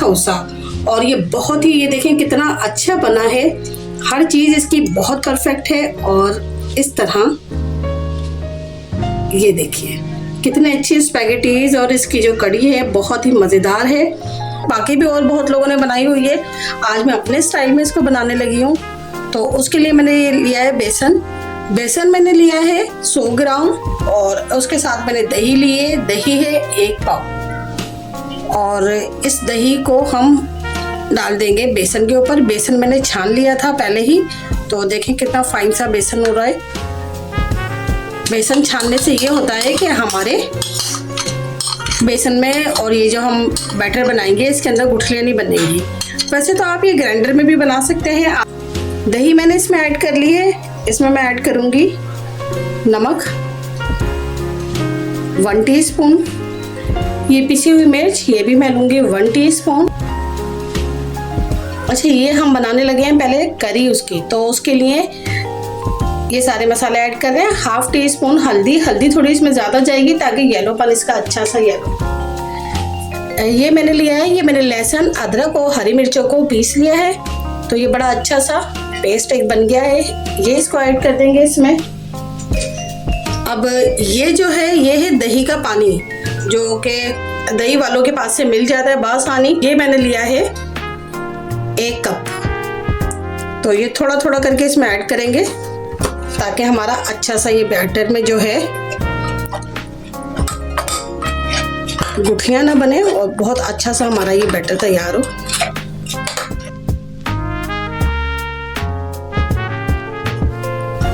डोसा। और ये बहुत ही, ये देखें कितना अच्छा बना है, हर चीज़ इसकी बहुत परफेक्ट है। और इस तरह ये देखिए कितने अच्छी स्पैगेटीज, और इसकी जो कड़ी है बहुत ही मज़ेदार है। बाकी भी और बहुत लोगों ने बनाई हुई है, आज मैं अपने स्टाइल में इसको बनाने लगी हूँ। तो उसके लिए मैंने ये लिया है बेसन मैंने लिया है 100 ग्राम, और उसके साथ मैंने दही लिए, दही है 1 पाव। और इस दही को हम डाल देंगे बेसन के ऊपर। बेसन मैंने छान लिया था पहले ही, तो देखें कितना फाइन सा बेसन हो रहा है। बेसन छानने से ये होता है कि हमारे बेसन में, और ये जो हम बैटर बनाएंगे इसके अंदर गुठलियाँ नहीं बनेंगी। वैसे तो आप ये ग्राइंडर में भी बना सकते हैं। दही मैंने इसमें ऐड कर ली है, इसमें मैं ऐड करूँगी नमक 1 टीस्पून, ये पिसी हुई मिर्च ये भी मैं लूँगी 1 टीस्पून। अच्छा, ये हम बनाने लगे हैं पहले करी उसकी, तो उसके लिए ये सारे मसाले ऐड कर रहे हैं। 1/2 टीस्पून हल्दी थोड़ी इसमें ज़्यादा जाएगी ताकि येलोपन इसका अच्छा सा येलो। ये मैंने लिया है, ये मैंने लहसुन, अदरक और हरी मिर्चों को पीस लिया है, तो ये बड़ा अच्छा सा पेस्ट एक बन गया है। ये इसको ऐड कर देंगे इसमें। अब ये जो है, ये है दही का पानी, जो कि दही वालों के पास से मिल जाता है बासानी। ये मैंने लिया है 1 कप। तो ये थोड़ा थोड़ा करके इसमें ऐड करेंगे ताकि हमारा अच्छा सा ये बैटर में जो है गुठलियाँ ना बने और बहुत अच्छा सा हमारा ये बैटर तैयार हो।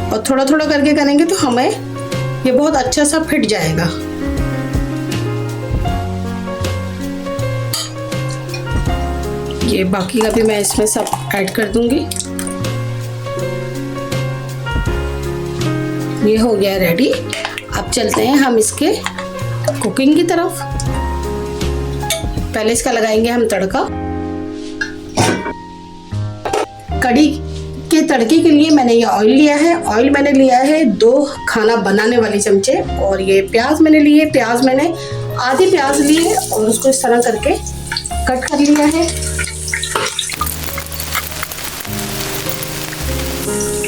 और थोड़ा थोड़ा करके करेंगे तो हमें ये बहुत अच्छा सा फिट जाएगा। ये बाकी का भी मैं इसमें सब ऐड कर दूंगी। ये हो गया रेडी। अब चलते हैं हम इसके कुकिंग की तरफ। पहले इसका लगाएंगे हम तड़का। कड़ी के तड़के के लिए मैंने ये ऑयल लिया है। ऑयल मैंने लिया है 2 खाना बनाने वाले चमचे। और ये प्याज मैंने लिए, प्याज मैंने आधी प्याज ली है और उसको इस तरह करके कट कर लिया है।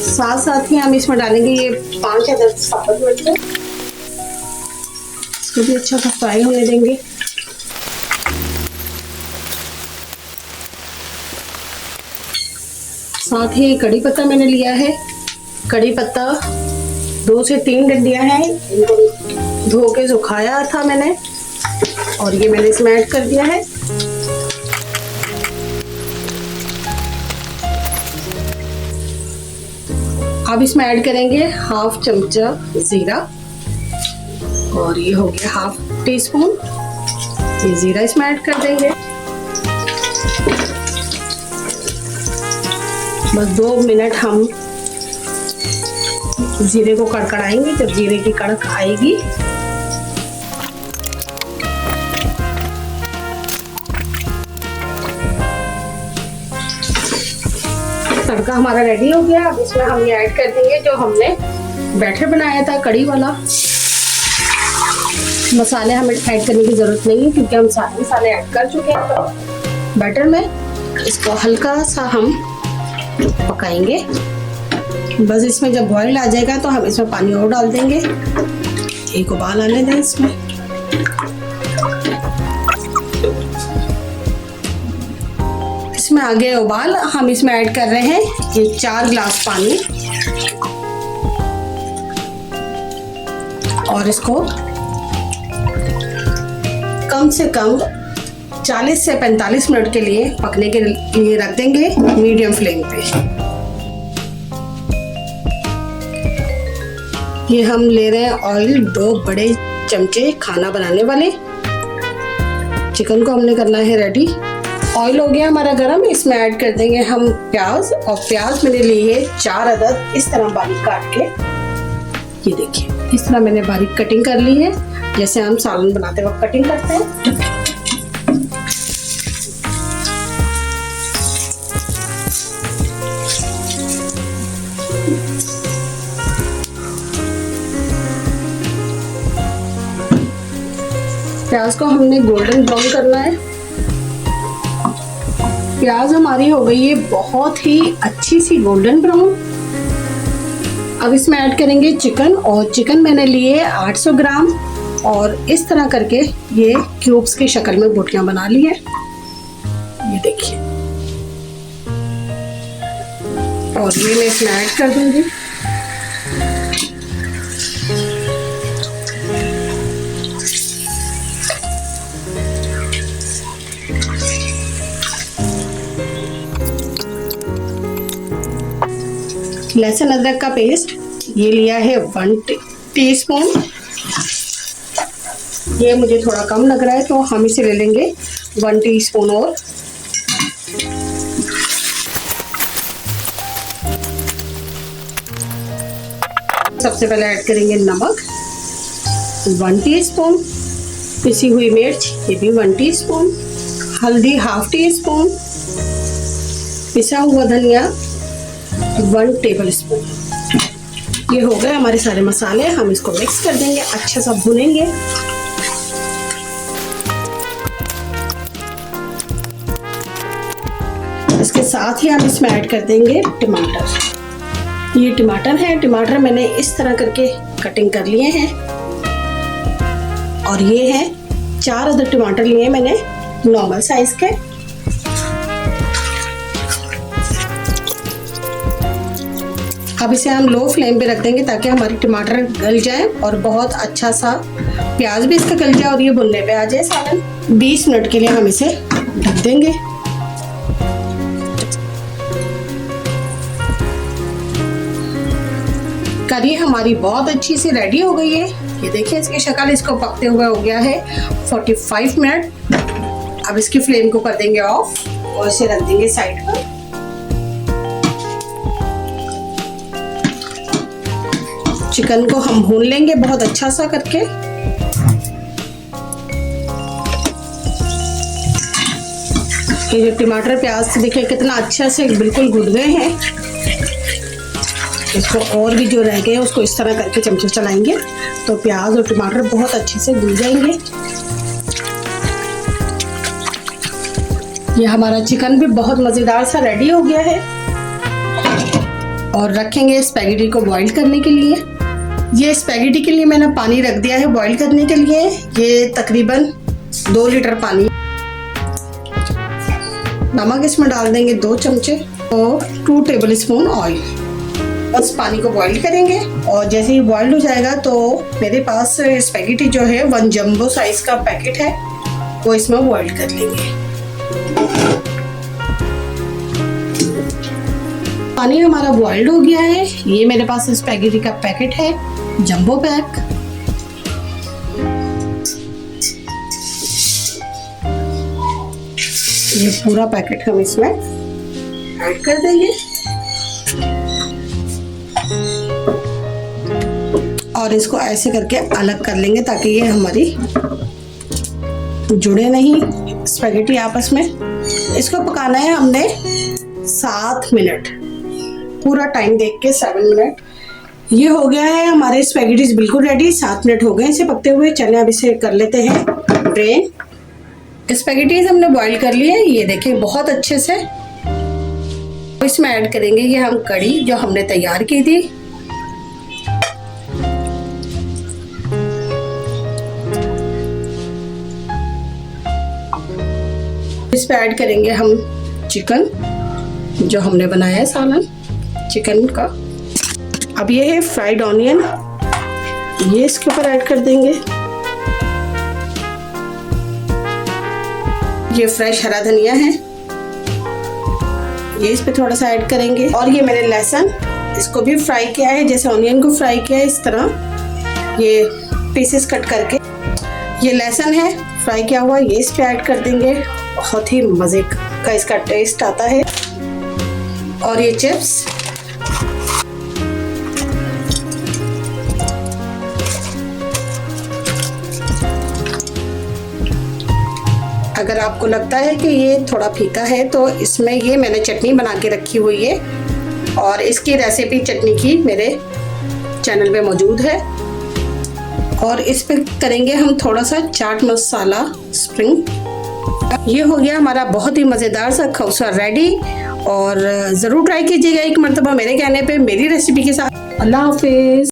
साथ साथ ही हम इसमें डालेंगे ये 5 या 10 साबुत मिर्च, इसको भी अच्छा सा फ्राई होने देंगे। साथ ही कड़ी पत्ता मैंने लिया है। कड़ी पत्ता 2 से 3 डंडियां हैं, इनको धो के सुखाया था मैंने, और ये मैंने इसमें ऐड कर दिया है। अब इसमें ऐड करेंगे 1/2 चमचा जीरा, और ये हो गया 1/2 टीस्पून। ये जीरा इसमें ऐड कर देंगे। बस 2 मिनट हम जीरे को कड़कड़ाएंगे। जब जीरे की कड़क आएगी तड़का हमारा रेडी हो गया। अब इसमें हम ये ऐड कर देंगे जो हमने बैटर बनाया था कड़ी वाला। मसाले हमें ऐड करने की ज़रूरत नहीं है क्योंकि हम सारे मसाले ऐड कर चुके हैं बैटर में। इसको हल्का सा हम पकाएंगे। बस इसमें जब बॉईल आ जाएगा तो हम इसमें पानी और डाल देंगे। एक उबाल आने दें इसमें। इसमें आ गया उबाल। हम इसमें ऐड कर रहे हैं ये 4 गिलास पानी, और इसको कम से कम 40 से 45 मिनट के लिए पकने के लिए रख देंगे मीडियम फ्लेम पे। ये हम ले रहे हैं ऑयल 2 बड़े चमचे खाना बनाने वाले। चिकन को हमने करना है रेडी। ऑयल हो गया हमारा गरम। इसमें ऐड कर देंगे हम प्याज, और प्याज मैंने ली है 4 अदद इस तरह बारीक काट के। ये देखिए इस तरह मैंने बारीक कटिंग कर ली है, जैसे हम सालन बनाते वक्त कटिंग करते हैं। प्याज को हमने गोल्डन ब्राउन करना है। प्याज हमारी हो गई है बहुत ही अच्छी सी गोल्डन ब्राउन। अब इसमें ऐड करेंगे चिकन, और चिकन मैंने लिए 800 ग्राम और इस तरह करके ये क्यूब्स की शक्ल में बोटियां बना ली है। ये देखिए, और ये मैं इसमें ऐड कर दूंगी। लहसुन अदरक का पेस्ट ये लिया है 1 टीस्पून। ये मुझे थोड़ा कम लग रहा है तो हम इसे ले लेंगे 1 टीस्पून और। सबसे पहले ऐड करेंगे नमक 1 टीस्पून, पिसी हुई मिर्च ये भी 1 टीस्पून, हल्दी 1/2 टीस्पून, पिसा हुआ धनिया 1 टेबल स्पून। ये हो गए हमारे सारे मसाले। हम इसको मिक्स कर देंगे, अच्छा सा भुनेंगे। इसके साथ ही हम इसमें ऐड कर देंगे टमाटर। ये टमाटर है, टमाटर मैंने इस तरह करके कटिंग कर लिए हैं। और ये है 4 अदर टमाटर लिए मैंने नॉर्मल साइज के। अब इसे हम लो फ्लेम पे रख देंगे ताकि हमारे टमाटर गल जाए और बहुत अच्छा सा प्याज भी इसका गल जाए और ये भुनने पे आ जाए सालन। 20 मिनट के लिए हम इसे ढक देंगे। करी हमारी बहुत अच्छी से रेडी हो गई है। ये देखिए इसकी शक्ल, इसको पकते हुए हो गया है 45 मिनट। अब इसकी फ्लेम को कर देंगे ऑफ और इसे रख देंगे साइड पर। चिकन को हम भून लेंगे बहुत अच्छा सा करके। ये जो टमाटर प्याज देखिए कितना अच्छा से बिल्कुल घुल गए हैं। इसको और भी जो रह गए हैं उसको इस तरह करके चमचे चलाएंगे तो प्याज और टमाटर बहुत अच्छे से घुल जाएंगे। ये हमारा चिकन भी बहुत मज़ेदार सा रेडी हो गया है। और रखेंगे स्पैगेटी को बॉईल करने के लिए। ये स्पैगेटी के लिए मैंने पानी रख दिया है बॉईल करने के लिए। ये तकरीबन 2 लीटर पानी। नमक इसमें डाल देंगे 2 चमचे और 2 टेबल स्पून ऑयल। बस पानी को बॉईल करेंगे और जैसे ही बॉईल हो जाएगा तो मेरे पास स्पैगेटी जो है 1 जंबो साइज का पैकेट है वो इसमें बॉईल कर लेंगे। पानी हमारा बॉइल्ड हो गया है। ये मेरे पास स्पैगेटी का पैकेट है जंबो पैक। ये पूरा पैकेट हम इसमें ऐड कर देंगे और इसको ऐसे करके अलग कर लेंगे ताकि ये हमारी जुड़े नहीं स्पैगेटी आपस में। इसको पकाना है हमने 7 मिनट, पूरा टाइम देख के 7 मिनट। ये हो गया है हमारे स्पैगेटीज बिल्कुल रेडी। 7 मिनट हो गए इसे पकते हुए। चलिए अब इसे कर लेते हैं ड्रेन। स्पैगेटीज हमने बॉईल कर लिए। ये देखें बहुत अच्छे से। इसमें ऐड करेंगे ये हम कड़ी जो हमने तैयार की थी। इस पे ऐड करेंगे हम चिकन जो हमने बनाया है सालन चिकन का। अब ये है फ्राइड ऑनियन, ये इसके ऊपर ऐड कर देंगे। ये फ्रेश हरा धनिया है, ये इस पे थोड़ा सा ऐड करेंगे। और ये मैंने लहसुन इसको भी फ्राई किया है जैसे ऑनियन को फ्राई किया है इस तरह ये पीसेस कट करके। ये लहसुन है फ्राई किया हुआ, ये इस पे ऐड कर देंगे। बहुत ही मज़े का इसका टेस्ट आता है। और ये चिप्स, अगर आपको लगता है कि ये थोड़ा फीका है तो इसमें ये मैंने चटनी बना के रखी हुई है और इसकी रेसिपी चटनी की मेरे चैनल पे मौजूद है। और इस पे करेंगे हम थोड़ा सा चाट मसाला स्प्रिंग। ये हो गया हमारा बहुत ही मज़ेदार सा खौसा रेडी, और ज़रूर ट्राई कीजिएगा एक मरतबा मेरे कहने पे मेरी रेसिपी के साथ। अल्लाह हाफिज़।